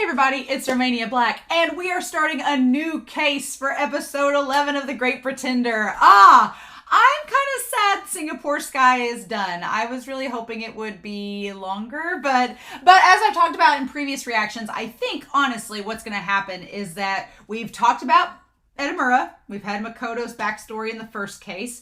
everybody, it's Romania Black, and we are starting a new case for episode 11 of The Great Pretender. I'm kind of sad Singapore Sky is done. I was really hoping it would be longer, but as I've talked about in previous reactions, I think, honestly, what's going to happen is that we've talked about Edamame. We've had Makoto's backstory in the first case.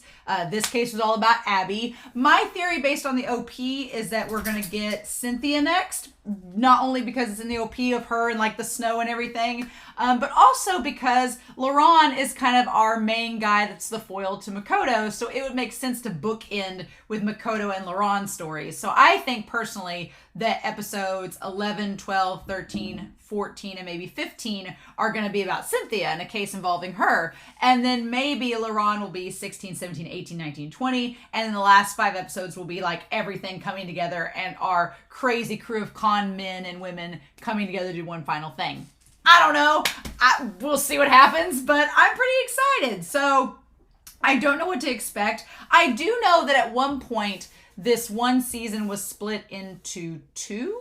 This case was all about Abby. My theory based on the OP is that we're going to get Cynthia next. Not only because it's in the OP of her and like the snow and everything, but also because Laurent is kind of our main guy that's the foil to Makoto. So it would make sense to bookend with Makoto and Laurent stories. So I think personally that episodes 11, 12, 13, 14, and maybe 15 are going to be about Cynthia and a case involving her. And then maybe Laurent will be 16, 17, 18, 19, 20. And then the last 5 episodes will be like everything coming together and our crazy crew of con men and women coming together to do one final thing. I don't know. We'll see what happens, but I'm pretty excited. So I don't know what to expect. I do know that at one point, this one season was split into 2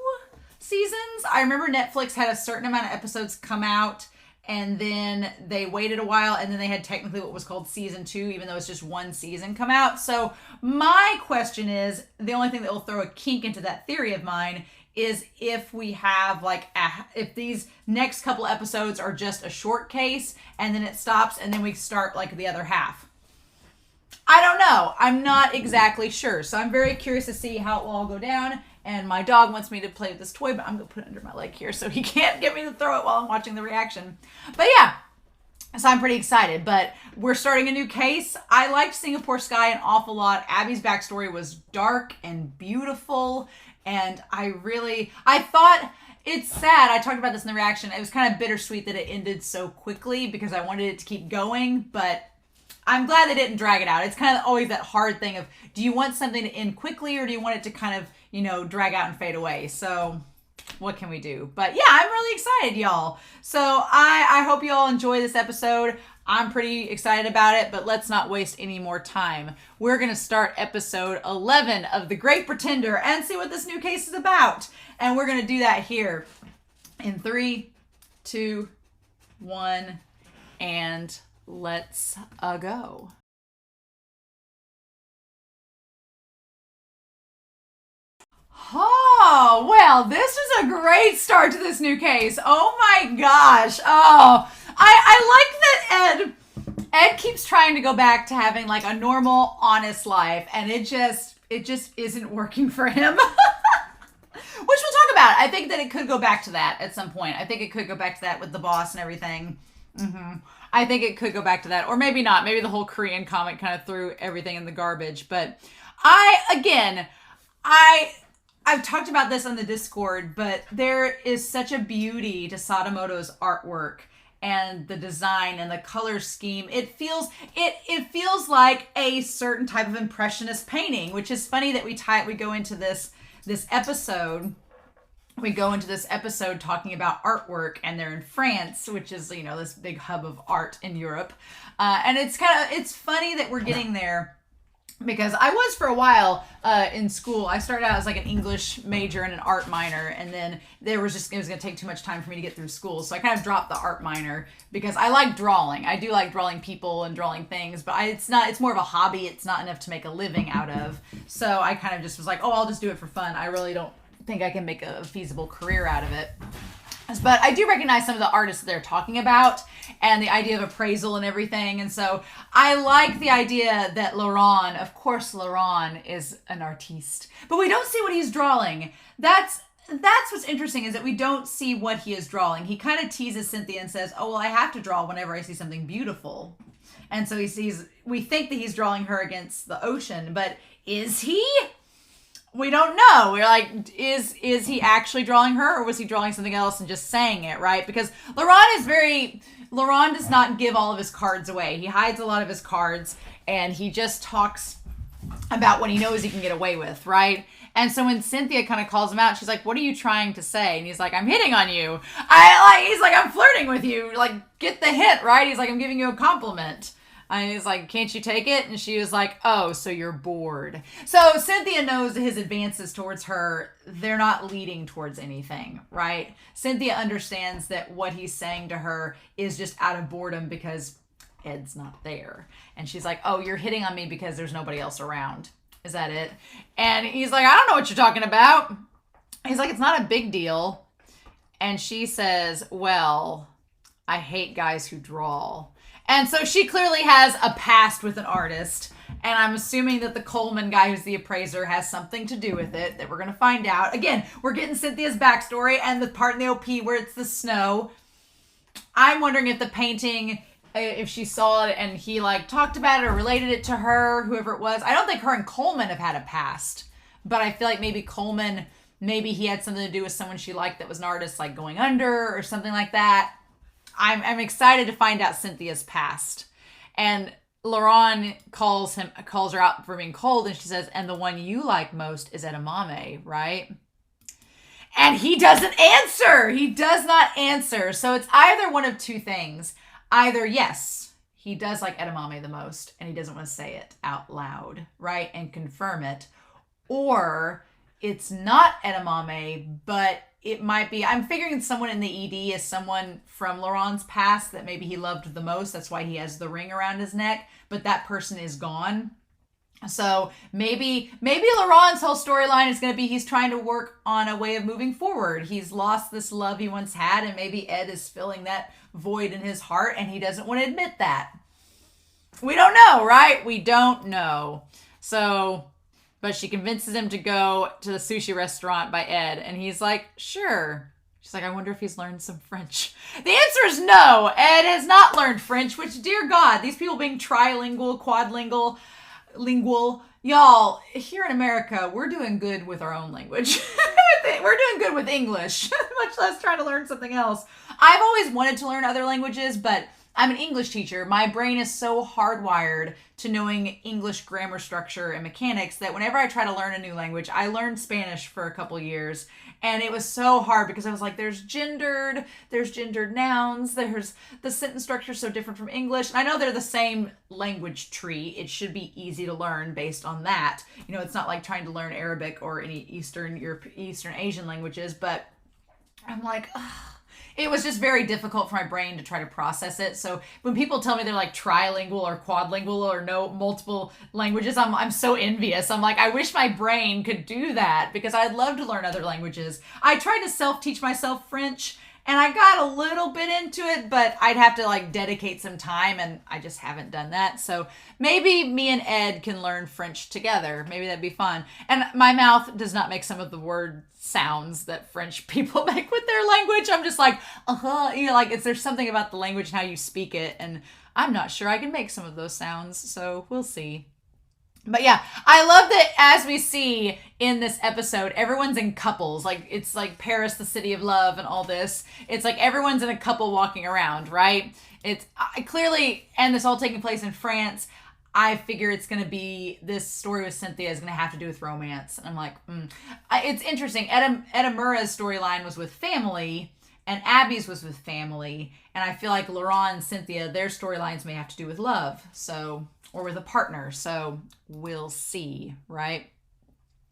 seasons. I remember Netflix had a certain amount of episodes come out and then they waited a while and then they had technically what was called season 2, even though it's just one season come out. So my question is, the only thing that will throw a kink into that theory of mine is if we have like, if these next couple episodes are just a short case and then it stops and then we start like the other half. I don't know. I'm not exactly sure. So I'm very curious to see how it will all go down. And my dog wants me to play with this toy, but I'm going to put it under my leg here so he can't get me to throw it while I'm watching the reaction. But yeah, so I'm pretty excited. But we're starting a new case. I liked Singapore Sky an awful lot. Abby's backstory was dark and beautiful. And I thought it's sad. I talked about this in the reaction. It was kind of bittersweet that it ended so quickly because I wanted it to keep going. But I'm glad they didn't drag it out. It's kind of always that hard thing of, do you want something to end quickly or do you want it to kind of, drag out and fade away? So what can we do? But yeah, I'm really excited, y'all. So I hope you all enjoy this episode. I'm pretty excited about it, but let's not waste any more time. We're going to start episode 11 of The Great Pretender and see what this new case is about. And we're going to do that here in 3, 2, 1, and let's go. Oh, well, this is a great start to this new case. Oh my gosh. Oh, I like that Ed keeps trying to go back to having like a normal, honest life, and it just isn't working for him. Which we'll talk about. I think that it could go back to that at some point. I think it could go back to that with the boss and everything. I think it could go back to that, or maybe not. Maybe the whole Korean comic kind of threw everything in the garbage. But I've talked about this on the Discord, but there is such a beauty to Sadamoto's artwork and the design and the color scheme. It feels like a certain type of impressionist painting, which is funny that we go into this episode. We go into this episode talking about artwork, and they're in France, which is, this big hub of art in Europe. And it's funny that we're getting there because I was for a while in school. I started out as like an English major and an art minor, and then it was going to take too much time for me to get through school. So I kind of dropped the art minor because I like drawing. I do like drawing people and drawing things, but it's more of a hobby. It's not enough to make a living out of. So I kind of just was like, oh, I'll just do it for fun. I really don't think I can make a feasible career out of it. But I do recognize some of the artists that they're talking about and the idea of appraisal and everything. And so I like the idea that Laurent, of course Laurent is an artiste, but we don't see what he's drawing. That's what's interesting, is that we don't see what he is drawing. He kind of teases Cynthia and says, oh, well, I have to draw whenever I see something beautiful. And so we think that he's drawing her against the ocean, but is he? We don't know. We're like, is he actually drawing her, or was he drawing something else and just saying it, right? Because Laurent does not give all of his cards away. He hides a lot of his cards, and he just talks about what he knows he can get away with, right? And so when Cynthia kind of calls him out, she's like, what are you trying to say? And he's like, I'm hitting on you. He's like, I'm flirting with you. Like, get the hint, right? He's like, I'm giving you a compliment. And he's like, can't you take it? And she was like, oh, so you're bored. So Cynthia knows that his advances towards her, they're not leading towards anything, right? Cynthia understands that what he's saying to her is just out of boredom because Ed's not there. And she's like, oh, you're hitting on me because there's nobody else around. Is that it? And he's like, I don't know what you're talking about. He's like, it's not a big deal. And she says, well, I hate guys who draw. And so she clearly has a past with an artist. And I'm assuming that the Coleman guy who's the appraiser has something to do with it that we're going to find out. Again, we're getting Cynthia's backstory and the part in the OP where it's the snow. I'm wondering if the painting, if she saw it and he like talked about it or related it to her, whoever it was. I don't think her and Coleman have had a past. But I feel like maybe Coleman, maybe he had something to do with someone she liked that was an artist, like going under or something like that. I'm excited to find out Cynthia's past. And Laurent calls her out for being cold, and she says, and the one you like most is Edamame, right? And he doesn't answer. He does not answer. So it's either one of two things. Either, yes, he does like Edamame the most, and he doesn't want to say it out loud, right? And confirm it. Or it's not Edamame, but it might be, I'm figuring someone in the ED is someone from Laurent's past that maybe he loved the most. That's why he has the ring around his neck, but that person is gone. So maybe Laurent's whole storyline is going to be he's trying to work on a way of moving forward. He's lost this love he once had, and maybe Ed is filling that void in his heart, and he doesn't want to admit that. We don't know, right? We don't know. So, but she convinces him to go to the sushi restaurant by Ed, and he's like, sure. She's like, I wonder if he's learned some French. The answer is no. Ed has not learned French, which, dear God, these people being trilingual, quadlingual, lingual. Y'all, here in America, we're doing good with our own language. We're doing good with English, much less trying to learn something else. I've always wanted to learn other languages, but I'm an English teacher. My brain is so hardwired to knowing English grammar structure and mechanics that whenever I try to learn a new language, I learned Spanish for a couple years, and it was so hard because I was like, there's gendered nouns, there's the sentence structure so different from English. And I know they're the same language tree. It should be easy to learn based on that. You know, it's not like trying to learn Arabic or any Eastern Asian languages, but I'm like, ugh. It was just very difficult for my brain to try to process it. So when people tell me they're like trilingual or quadlingual or know multiple languages, I'm so envious. I'm like, I wish my brain could do that because I'd love to learn other languages. I tried to self-teach myself French, and I got a little bit into it, but I'd have to like dedicate some time, and I just haven't done that. So maybe me and Ed can learn French together. Maybe that'd be fun. And my mouth does not make some of the word sounds that French people make with their language. I'm just like, you know, like there's something about the language and how you speak it, and I'm not sure I can make some of those sounds. So we'll see. But yeah, I love that as we see in this episode, everyone's in couples. Like, it's like Paris, the city of love and all this. It's like everyone's in a couple walking around, right? It's clearly, and this all taking place in France. I figure it's going to be, this story with Cynthia is going to have to do with romance. And I'm like, it's interesting. Edamura's storyline was with family, and Abby's was with family. And I feel like Laurent and Cynthia, their storylines may have to do with love. So, or with a partner. So we'll see, right?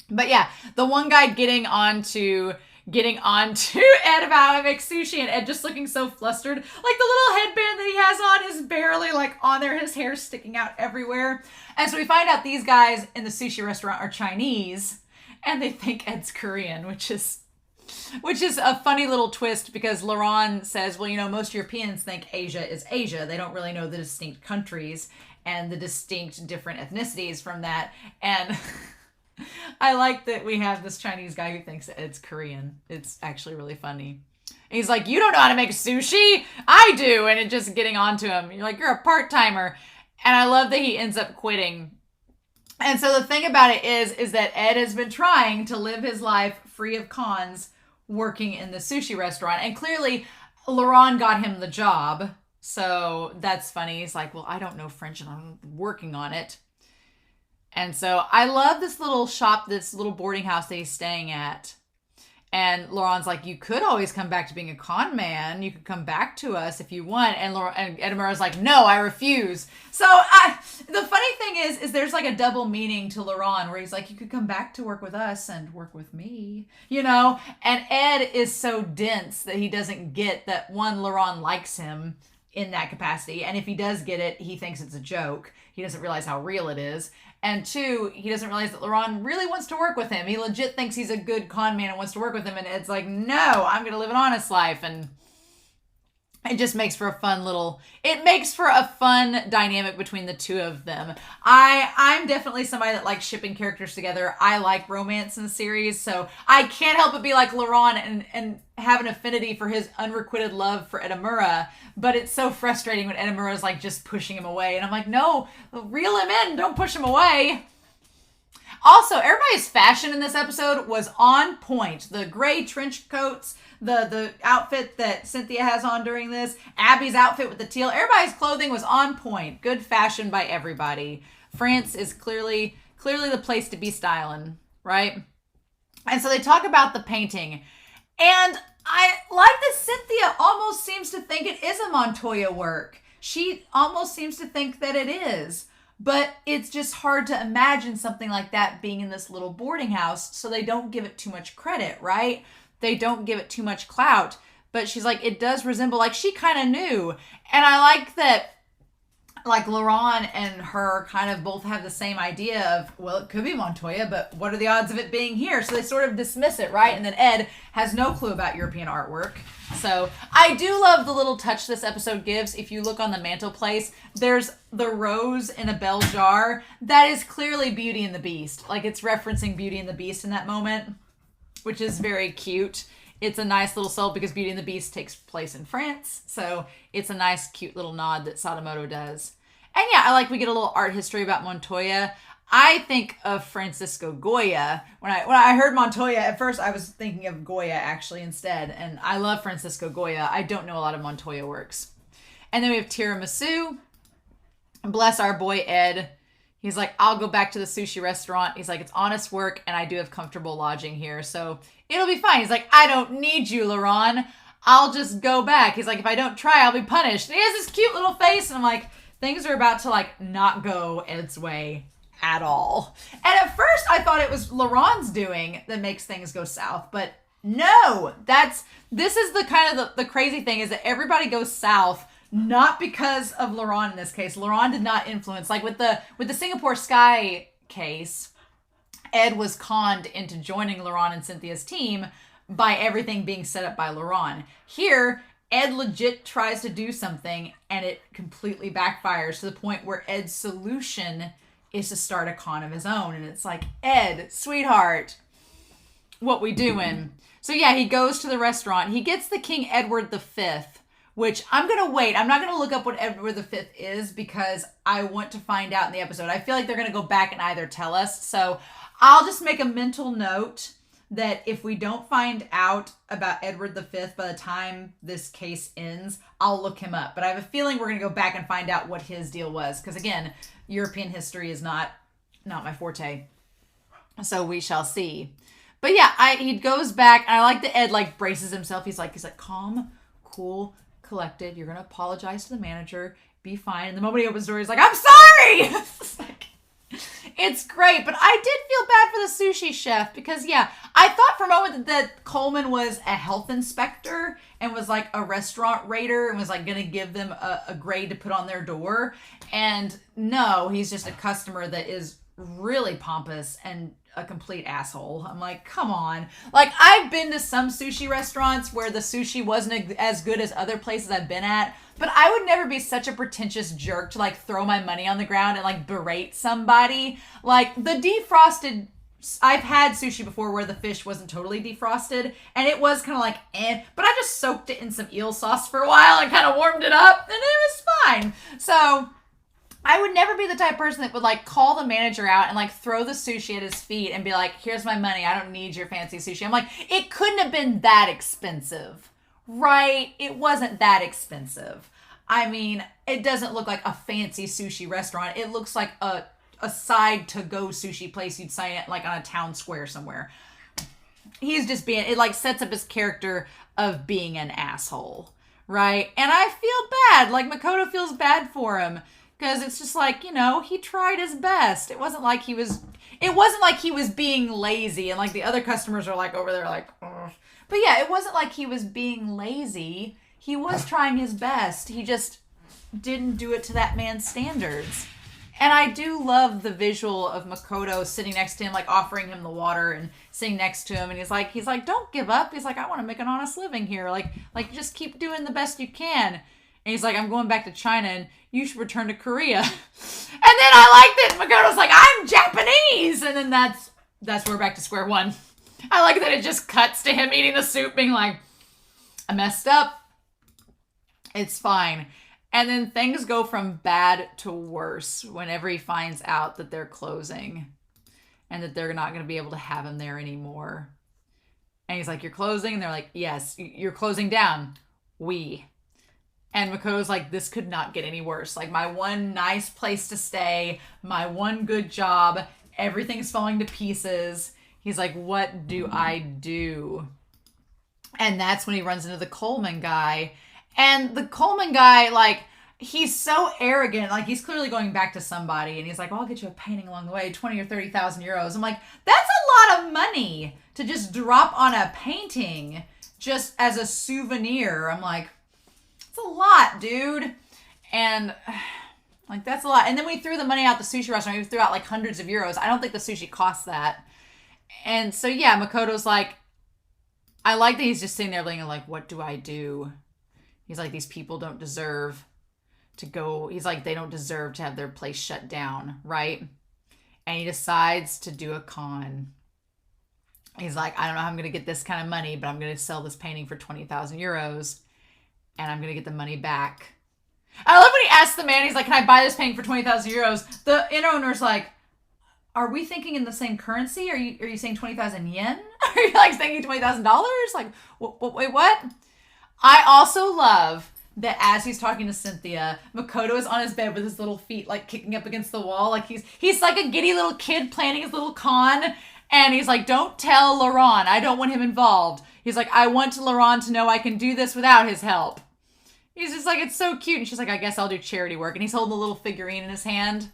But yeah, the one guy getting onto Ed about how he makes sushi, and Ed just looking so flustered. Like the little headband that he has on is barely like on there. His hair's sticking out everywhere. And so we find out these guys in the sushi restaurant are Chinese, and they think Ed's Korean, which is a funny little twist because Laurent says, well, you know, most Europeans think Asia is Asia. They don't really know the distinct countries and the distinct different ethnicities from that. And I like that we have this Chinese guy who thinks it's Korean. It's actually really funny. And he's like, you don't know how to make sushi? I do. And it just getting onto him. You're like, you're a part-timer. And I love that he ends up quitting. And so the thing about it is that Ed has been trying to live his life free of cons working in the sushi restaurant. And clearly Laurent got him the job. So that's funny. He's like, well, I don't know French and I'm working on it. And so I love this little shop, this little boarding house that he's staying at. And Laurent's like, you could always come back to being a con man. You could come back to us if you want. And Edamura's like, no, I refuse. So the funny thing is there's like a double meaning to Laurent where he's like, you could come back to work with us and work with me, you know? And Ed is so dense that he doesn't get that, one, Laurent likes him in that capacity. And if he does get it, he thinks it's a joke. He doesn't realize how real it is. And two, he doesn't realize that Laurent really wants to work with him. He legit thinks he's a good con man and wants to work with him. And Ed's like, no, I'm going to live an honest life. And it just makes for a fun dynamic between the two of them. I'm definitely somebody that likes shipping characters together. I like romance in the series, so I can't help but be like Laurent and have an affinity for his unrequited love for Edamura. But it's so frustrating when Edamura's like just pushing him away. And I'm like, no, reel him in, don't push him away. Also, everybody's fashion in this episode was on point. The gray trench coats, the outfit that Cynthia has on during this, Abby's outfit with the teal, everybody's clothing was on point. Good fashion by everybody. France is clearly the place to be styling, right? And so they talk about the painting. And I like that Cynthia almost seems to think it is a Montoya work. She almost seems to think that it is. But it's just hard to imagine something like that being in this little boarding house, so they don't give it too much credit, right? They don't give it too much clout. But she's like, it does resemble, like, she kind of knew. And I like that, like, Laurent and her kind of both have the same idea of, well, it could be Montoya, but what are the odds of it being here? So they sort of dismiss it, right? And then Ed has no clue about European artwork. So I do love the little touch this episode gives. If you look on the mantelpiece, there's the rose in a bell jar. That is clearly Beauty and the Beast. Like, it's referencing Beauty and the Beast in that moment, which is very cute. It's a nice little soul because Beauty and the Beast takes place in France. So it's a nice, cute little nod that Sadamoto does. And yeah, I like we get a little art history about Montoya. I think of Francisco Goya. When I heard Montoya, at first I was thinking of Goya actually instead. And I love Francisco Goya. I don't know a lot of Montoya works. And then we have tiramisu. Bless our boy Ed. He's like, I'll go back to the sushi restaurant. He's like, it's honest work and I do have comfortable lodging here, so it'll be fine. He's like, I don't need you, Laurent. I'll just go back. He's like, if I don't try, I'll be punished. And he has this cute little face and I'm like, things are about to like not go Ed's way at all. And at first I thought it was Laurent's doing that makes things go south, but no, this is the kind of the crazy thing is that everybody goes south, not because of Laurent in this case. Laurent did not influence, like with the Singapore Sky case, Ed was conned into joining Laurent and Cynthia's team by everything being set up by Laurent. Here, Ed legit tries to do something and it completely backfires to the point where Ed's solution is to start a con of his own. And it's like, Ed, sweetheart, what we doing? So yeah, he goes to the restaurant. He gets the King Edward V, which I'm going to wait. I'm not going to look up what Edward V is because I want to find out in the episode. I feel like they're going to go back and either tell us. So I'll just make a mental note that if we don't find out about Edward V by the time this case ends, I'll look him up. But I have a feeling we're going to go back and find out what his deal was. Because again, European history is not my forte. So we shall see. But yeah, he goes back and I like that Ed like braces himself. He's like, calm, cool, collected. You're going to apologize to the manager. Be fine. And the moment he opens the door, he's like, I'm sorry! It's great, but I did feel bad for the sushi chef because, yeah, I thought for a moment that Coleman was a health inspector and was like a restaurant raider and was like going to give them a grade to put on their door. And no, he's just a customer that is really pompous and a complete asshole. I'm like, come on. Like, I've been to some sushi restaurants where the sushi wasn't as good as other places I've been at, but I would never be such a pretentious jerk to like throw my money on the ground and like berate somebody. Like the defrosted, I've had sushi before where the fish wasn't totally defrosted and it was kind of like but I just soaked it in some eel sauce for a while and kind of warmed it up and it was fine. So I would never be the type of person that would like call the manager out and like throw the sushi at his feet and be like, here's my money. I don't need your fancy sushi. I'm like, it couldn't have been that expensive, right? It wasn't that expensive. I mean, it doesn't look like a fancy sushi restaurant. It looks like a side to-go sushi place you'd sign at like on a town square somewhere. he's just being, it like sets up his character of being an asshole, right? And I feel bad. Like Makoto feels bad for him because it's just like, you know, he tried his best. It wasn't like he was being lazy and like the other customers are like over there like, ugh. But yeah, it wasn't like he was being lazy. He was trying his best. He just didn't do it to that man's standards. And I do love the visual of Makoto sitting next to him, like offering him the water and sitting next to him. And he's like, don't give up. He's like, I want to make an honest living here. Like just keep doing the best you can. And he's like, I'm going back to China and you should return to Korea. And then I like that Makoto's like, I'm Japanese. And then that's where we're back to square one. I like that it just cuts to him eating the soup being like, I messed up. It's fine. And then things go from bad to worse whenever he finds out that they're closing and that they're not going to be able to have him there anymore. And he's like, you're closing? And they're like, yes, you're closing down. And Makoto's like, this could not get any worse. Like my one nice place to stay, my one good job, everything's falling to pieces. He's like, what do I do? And that's when he runs into the Coleman guy. And the Coleman guy, like, he's so arrogant. Like, he's clearly going back to somebody. And he's like, well, I'll get you a painting along the way, 20 or 30,000 euros. I'm like, that's a lot of money to just drop on a painting just as a souvenir. I'm like, it's a lot, dude. And, like, that's a lot. And then we threw the money out the sushi restaurant. We threw out, like, hundreds of euros. I don't think the sushi costs that. And so, yeah, Makoto's like, I like that he's just sitting there being like, what do I do? He's like, these people don't deserve to go. He's like, they don't deserve to have their place shut down, right? And he decides to do a con. He's like, I don't know how I'm going to get this kind of money, but I'm going to sell this painting for 20,000 euros and I'm going to get the money back. I love when he asks the man, he's like, can I buy this painting for 20,000 euros? The inn owner's like, are we thinking in the same currency? Are you saying 20,000 yen? Are you like thinking $20,000? Like, wait, what? I also love that as he's talking to Cynthia, Makoto is on his bed with his little feet like kicking up against the wall. Like he's like a giddy little kid planning his little con. And he's like, don't tell Laurent. I don't want him involved. He's like, I want Laurent to know I can do this without his help. He's just like, it's so cute. And she's like, I guess I'll do charity work. And he's holding a little figurine in his hand.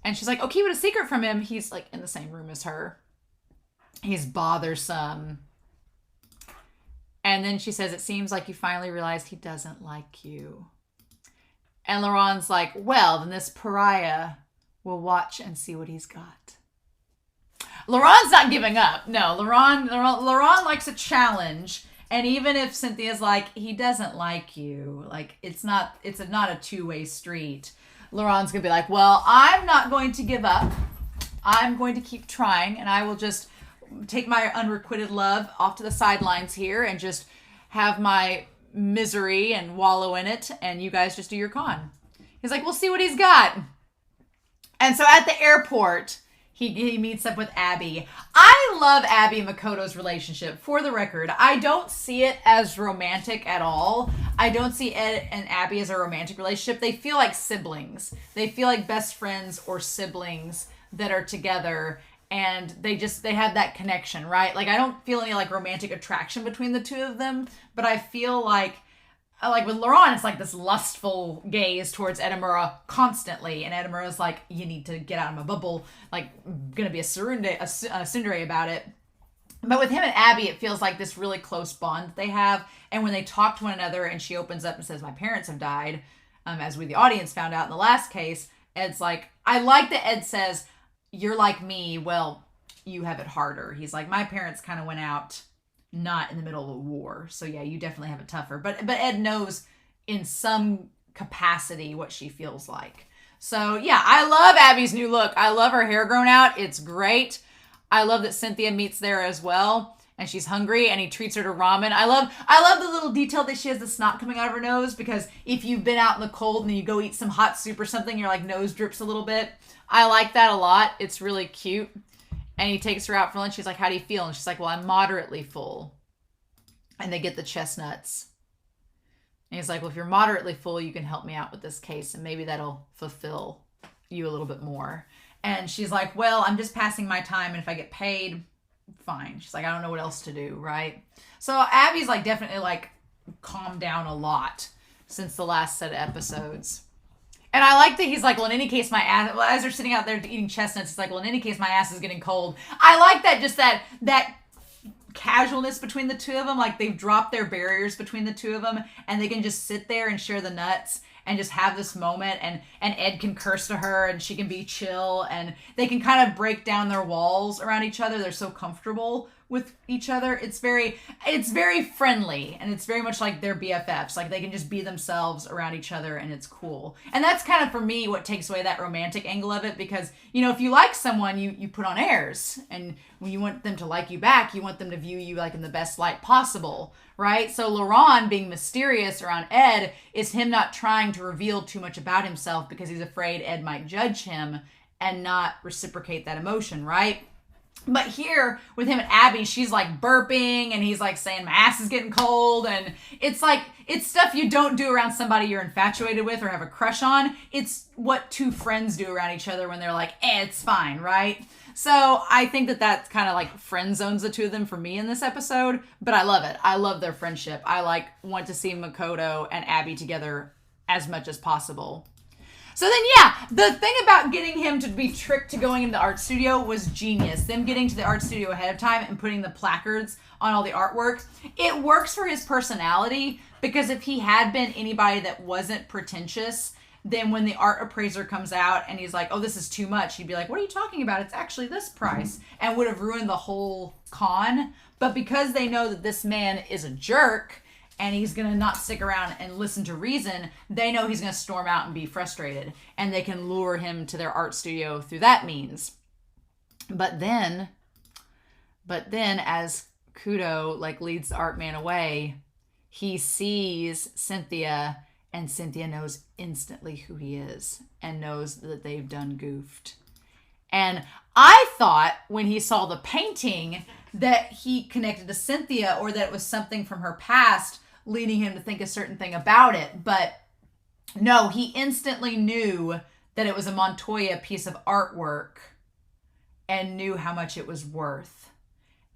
And she's like, oh, keep it a secret from him. He's like in the same room as her. He's bothersome. And then she says, it seems like you finally realized he doesn't like you. And Laurent's like, well, then this pariah will watch and see what he's got. Laurent's not giving up. No, Laurent likes a challenge. And even if Cynthia's like, he doesn't like you, like it's not a two-way street. Laurent's gonna be like, well, I'm not going to give up. I'm going to keep trying, and I will just take my unrequited love off to the sidelines here and just have my misery and wallow in it, and you guys just do your con. He's like, we'll see what he's got. And so at the airport, he meets up with Abby. I love Abby and Makoto's relationship. For the record, I don't see it as romantic at all. I don't see Ed and Abby as a romantic relationship. They feel like siblings. They feel like best friends or siblings that are together, and they have that connection, right? Like, I don't feel any like romantic attraction between the two of them, but I feel like with Laurent, it's like this lustful gaze towards Edamame constantly. And Edamame's like, you need to get out of my bubble. Like, gonna be a tsundere about it. But with him and Abby, it feels like this really close bond that they have. And when they talk to one another and she opens up and says, my parents have died, as we, the audience, found out in the last case, Ed's like, I like that Ed says, you're like me. Well, you have it harder. He's like, my parents kind of went out not in the middle of a war. So yeah, you definitely have it tougher. But Ed knows in some capacity what she feels like. So yeah, I love Abby's new look. I love her hair grown out. It's great. I love that Cynthia meets there as well. And she's hungry and he treats her to ramen. I love the little detail that she has the snot coming out of her nose, because if you've been out in the cold and then you go eat some hot soup or something, your like nose drips a little bit. I like that a lot. It's really cute. And he takes her out for lunch. He's like, how do you feel? And she's like, well, I'm moderately full. And they get the chestnuts. And he's like, well, if you're moderately full, you can help me out with this case. And maybe that'll fulfill you a little bit more. And she's like, well, I'm just passing my time. And if I get paid, fine. She's like, I don't know what else to do, right? So Abby's like definitely like calmed down a lot since the last set of episodes. And I like that he's like, well, in any case, my ass, well, as they're sitting out there eating chestnuts, it's like, well, in any case, my ass is getting cold. I like that, just that casualness between the two of them. Like, they've dropped their barriers between the two of them, and they can just sit there and share the nuts and just have this moment, and Ed can curse to her, and she can be chill, and they can kind of break down their walls around each other. They're so comfortable with each other. It's very friendly, and it's very much like they're BFFs. Like, they can just be themselves around each other, and it's cool. And that's kind of, for me, what takes away that romantic angle of it, because, you know, if you like someone, you put on airs, and when you want them to like you back, you want them to view you like in the best light possible, right? So Laurent being mysterious around Ed is him not trying to reveal too much about himself because he's afraid Ed might judge him and not reciprocate that emotion, right? But here with him and Abby, she's like burping and he's like saying my ass is getting cold, and it's like, it's stuff you don't do around somebody you're infatuated with or have a crush on. It's what two friends do around each other when they're like, it's fine, right? So I think that kind of like friend zones the two of them for me in this episode, but I love it. I love their friendship. I want to see Makoto and Abby together as much as possible. So then, yeah, the thing about getting him to be tricked to going into the art studio was genius. Them getting to the art studio ahead of time and putting the placards on all the artwork. It works for his personality, because if he had been anybody that wasn't pretentious, then when the art appraiser comes out and he's like, oh, this is too much, he'd be like, what are you talking about? It's actually this price, and would have ruined the whole con. But because they know that this man is a jerk, and he's going to not stick around and listen to reason, they know he's going to storm out and be frustrated. And they can lure him to their art studio through that means. But then as Kudo like leads the art man away, he sees Cynthia, and Cynthia knows instantly who he is and knows that they've done goofed. And I thought when he saw the painting that he connected to Cynthia, or that it was something from her past leading him to think a certain thing about it. But no, he instantly knew that it was a Montoya piece of artwork and knew how much it was worth.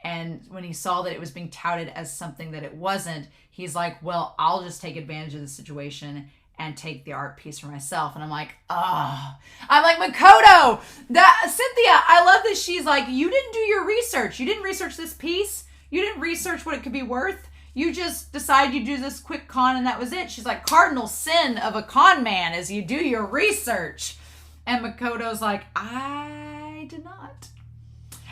And when he saw that it was being touted as something that it wasn't, he's like, well, I'll just take advantage of the situation and take the art piece for myself. And I'm like, I'm like, Makoto, Cynthia, I love that she's like, you didn't do your research. You didn't research this piece. You didn't research what it could be worth. You just decided you do this quick con and that was it. She's like, cardinal sin of a con man is you do your research. And Makoto's like, I did not.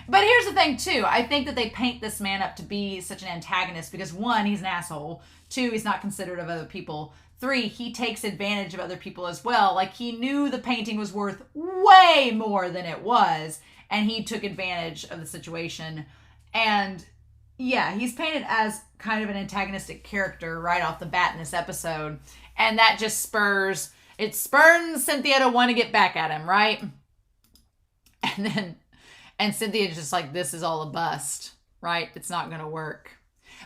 But here's the thing too. I think that they paint this man up to be such an antagonist because 1, he's an asshole. 2, he's not considerate of other people. 3, he takes advantage of other people as well. Like, he knew the painting was worth way more than it was, and he took advantage of the situation. And yeah, he's painted as kind of an antagonistic character right off the bat in this episode. And that just spurs Cynthia to want to get back at him, right? And Cynthia's just like, this is all a bust, right? It's not going to work.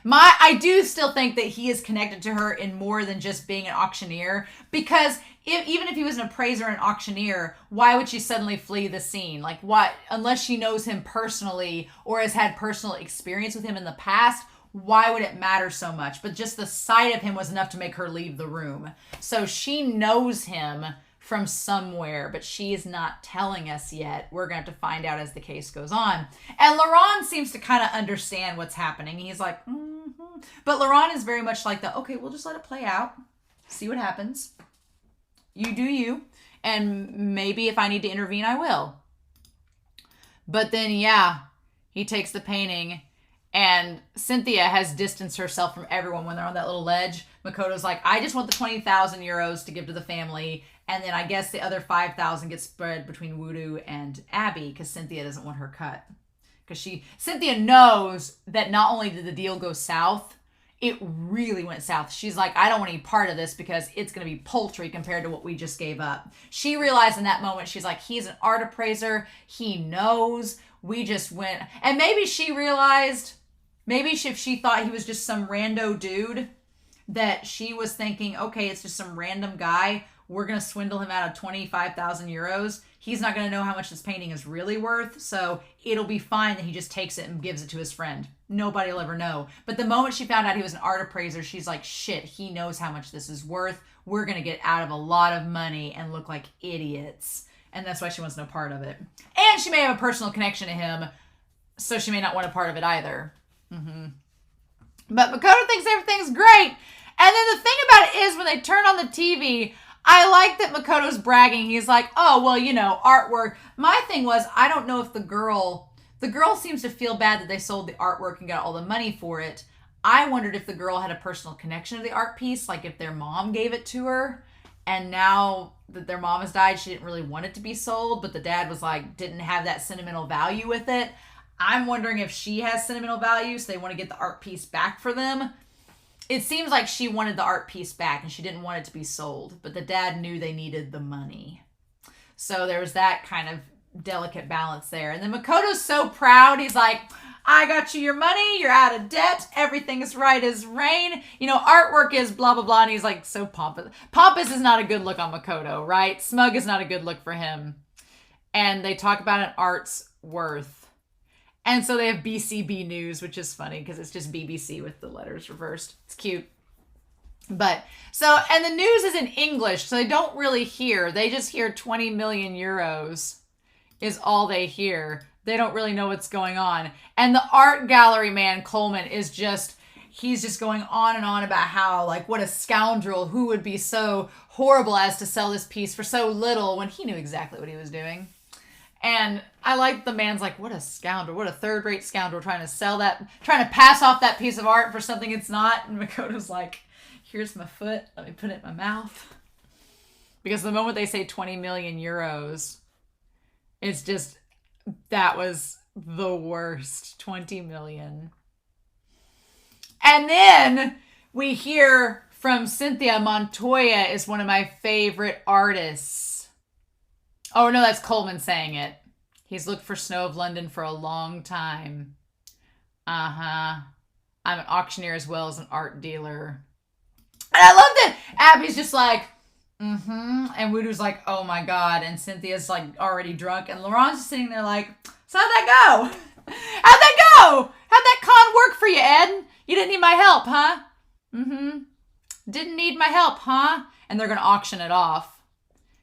I do still think that he is connected to her in more than just being an auctioneer, because even if he was an appraiser and auctioneer, why would she suddenly flee the scene? Like, what? Unless she knows him personally or has had personal experience with him in the past, why would it matter so much? But just the sight of him was enough to make her leave the room. So she knows him from somewhere, but she is not telling us yet. We're going to have to find out as the case goes on. And Laurent seems to kind of understand what's happening. He's like, But Laurent is very much like okay, we'll just let it play out. See what happens. You do you. And maybe if I need to intervene, I will. But then, yeah, he takes the painting, and Cynthia has distanced herself from everyone when they're on that little ledge. Makoto's like, I just want the 20,000 euros to give to the family. And then I guess the other 5,000 gets spread between Wudu and Abby because Cynthia doesn't want her cut. Because Cynthia knows that not only did the deal go south, it really went south. She's like, I don't want any part of this because it's going to be paltry compared to what we just gave up. She realized in that moment, she's like, he's an art appraiser. He knows. We just went. And maybe she realized, if she thought he was just some rando dude, that she was thinking, okay, it's just some random guy. we're going to swindle him out of 25,000 euros. He's not going to know how much this painting is really worth, so it'll be fine that he just takes it and gives it to his friend. Nobody will ever know. But the moment she found out he was an art appraiser, she's like, shit, he knows how much this is worth. We're going to get out of a lot of money and look like idiots. And that's why she wants no part of it. And she may have a personal connection to him, so she may not want a part of it either. But Makoto thinks everything's great. And then the thing about it is, when they turn on the TV, I like that Makoto's bragging. He's like, oh, well, you know, artwork. My thing was, I don't know if the girl seems to feel bad that they sold the artwork and got all the money for it. I wondered if the girl had a personal connection to the art piece, like if their mom gave it to her, and now that their mom has died, she didn't really want it to be sold, but the dad was like, didn't have that sentimental value with it. I'm wondering if she has sentimental value, so they want to get the art piece back for them. It seems like she wanted the art piece back and she didn't want it to be sold, but the dad knew they needed the money. So there was that kind of delicate balance there. And then Makoto's so proud. He's like, I got you your money. You're out of debt. Everything is right as rain. You know, artwork is blah, blah, blah. And he's like so pompous. Pompous is not a good look on Makoto, right? Smug is not a good look for him. And they talk about an art's worth. And so they have BCB News, which is funny because it's just BBC with the letters reversed. It's cute. But, so, and the news is in English, so they don't really hear. They just hear 20 million euros is all they hear. They don't really know what's going on. And the art gallery man, Coleman, is just, he's just going on and on about how, like, what a scoundrel, who would be so horrible as to sell this piece for so little when he knew exactly what he was doing. And I like the man's like, what a scoundrel, what a third-rate scoundrel trying to pass off that piece of art for something it's not. And Makoto's like, here's my foot, let me put it in my mouth. Because the moment they say 20 million euros, it's just, that was the worst, 20 million. And then we hear from Cynthia. Montoya is one of my favorite artists. Oh, no, that's Coleman saying it. He's looked for Snow of London for a long time. I'm an auctioneer as well as an art dealer. And I love that Abby's just like, And Wudu's like, oh my God. And Cynthia's like already drunk. And Laurent's just sitting there like, so how'd that go? How'd that go? How'd that con work for you, Ed? You didn't need my help, huh? Didn't need my help, huh? And they're going to auction it off.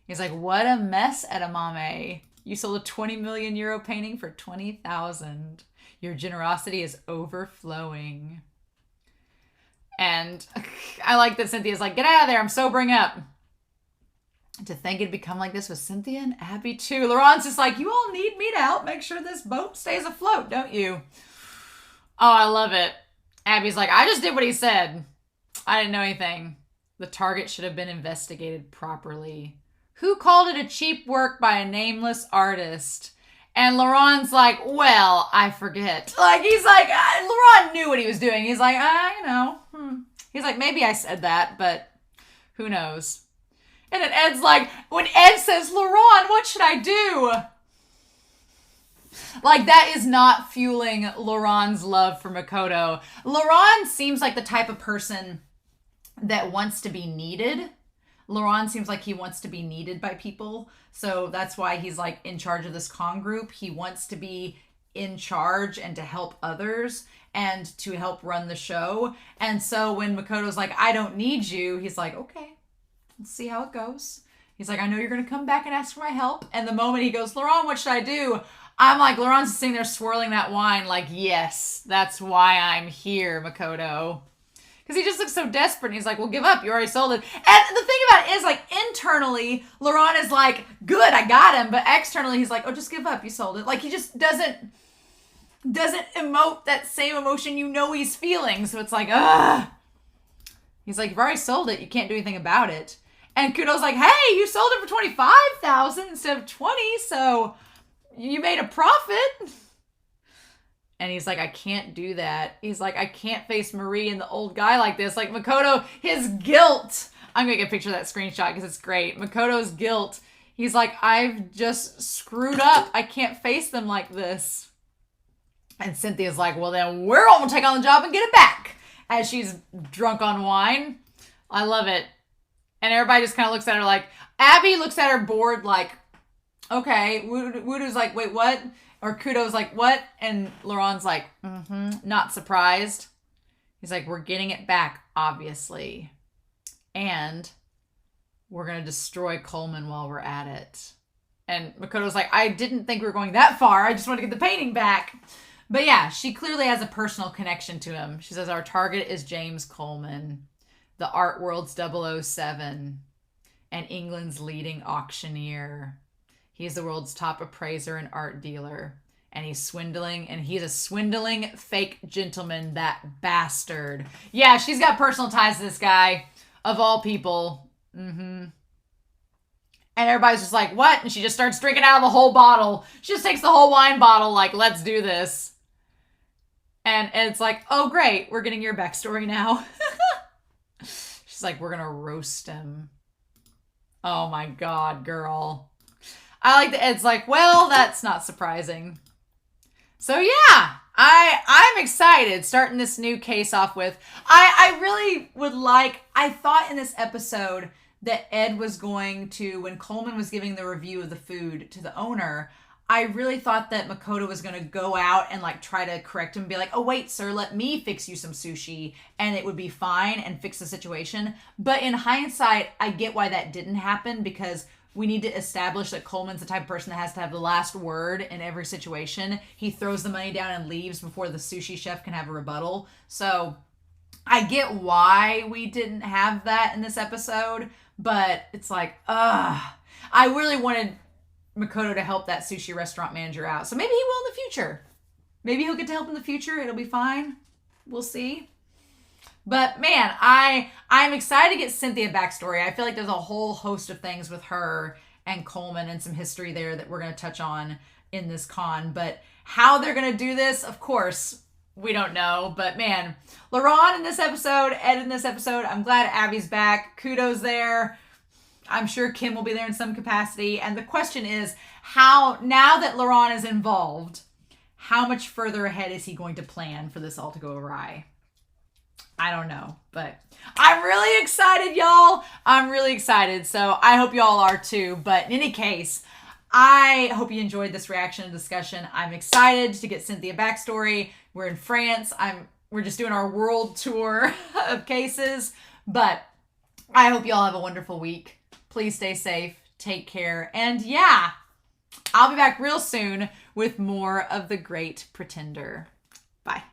He's like, what a mess, Edamame. You sold a 20 million euro painting for 20,000. Your generosity is overflowing. And I like that Cynthia's like, get out of there, I'm sobering up. To think it'd become like this with Cynthia and Abby too. Laurent's just like, you all need me to help make sure this boat stays afloat, don't you? Oh, I love it. Abby's like, I just did what he said. I didn't know anything. The target should have been investigated properly. Who called it a cheap work by a nameless artist? And Laurent's like, well, I forget. Like, he's like, Laurent knew what he was doing. He's like, He's like, maybe I said that, but who knows? And then Ed's like, when Ed says, Laurent, what should I do? Like, that is not fueling Laurent's love for Makoto. Laurent seems like the type of person that wants to be needed. Laurent seems like he wants to be needed by people. So that's why he's like in charge of this con group. He wants to be in charge and to help others and to help run the show. And so when Makoto's like, I don't need you, he's like, okay, let's see how it goes. He's like, I know you're going to come back and ask for my help. And the moment he goes, Laurent, what should I do? I'm like, Laurent's sitting there swirling that wine like, yes, that's why I'm here, Makoto. Because he just looks so desperate. And he's like, well, give up. You already sold it. And the thing about it is, like, internally, Laurent is like, good, I got him. But externally, he's like, oh, just give up. You sold it. Like, he just doesn't emote that same emotion you know he's feeling. So it's like, ugh. He's like, you've already sold it. You can't do anything about it. And Kudo's like, hey, you sold it for 25,000 instead of 20. So you made a profit. And he's like, I can't do that. He's like, I can't face Marie and the old guy like this. Like, Makoto, his guilt. I'm going to get a picture of that screenshot because it's great. Makoto's guilt. He's like, I've just screwed up. I can't face them like this. And Cynthia's like, well, then we're all going to take on the job and get it back. As she's drunk on wine. I love it. And everybody just kind of looks at her like, Abby looks at her bored like, okay. Wudu's like, wait, what? Or Kudo's like, what? And Laurent's like, not surprised. He's like, we're getting it back, obviously. And we're going to destroy Coleman while we're at it. And Makoto's like, I didn't think we were going that far. I just want to get the painting back. But yeah, she clearly has a personal connection to him. She says, our target is James Coleman, the art world's 007, and England's leading auctioneer. He's the world's top appraiser and art dealer. And he's a swindling fake gentleman, that bastard. Yeah, she's got personal ties to this guy, of all people. And everybody's just like, what? And she just starts drinking out of the whole bottle. She just takes the whole wine bottle, like, let's do this. And it's like, oh, great, we're getting your backstory now. She's like, we're going to roast him. Oh my God, girl. I like that Ed's like, well, that's not surprising. So yeah, I'm excited starting this new case off with. I really would like, I thought in this episode that Ed was going to, when Coleman was giving the review of the food to the owner, I really thought that Makoto was going to go out and like try to correct him and be like, oh wait, sir, let me fix you some sushi and it would be fine and fix the situation. But in hindsight, I get why that didn't happen, because we need to establish that Coleman's the type of person that has to have the last word in every situation. He throws the money down and leaves before the sushi chef can have a rebuttal. So I get why we didn't have that in this episode, but it's like, I really wanted Makoto to help that sushi restaurant manager out. So maybe he will in the future. Maybe he'll get to help in the future. It'll be fine. We'll see. But man, I'm excited to get Cynthia backstory. I feel like there's a whole host of things with her and Coleman and some history there that we're going to touch on in this con. But how they're going to do this, of course, we don't know. But man, Laurent in this episode, Ed in this episode, I'm glad Abby's back. Kudos there. I'm sure Kim will be there in some capacity. And the question is, how, now that Laurent is involved, how much further ahead is he going to plan for this all to go awry? I don't know, but I'm really excited, y'all. I'm really excited. So I hope y'all are too. But in any case, I hope you enjoyed this reaction and discussion. I'm excited to get Cynthia backstory. We're in France. We're just doing our world tour of cases. But I hope y'all have a wonderful week. Please stay safe. Take care. And yeah, I'll be back real soon with more of The Great Pretender. Bye.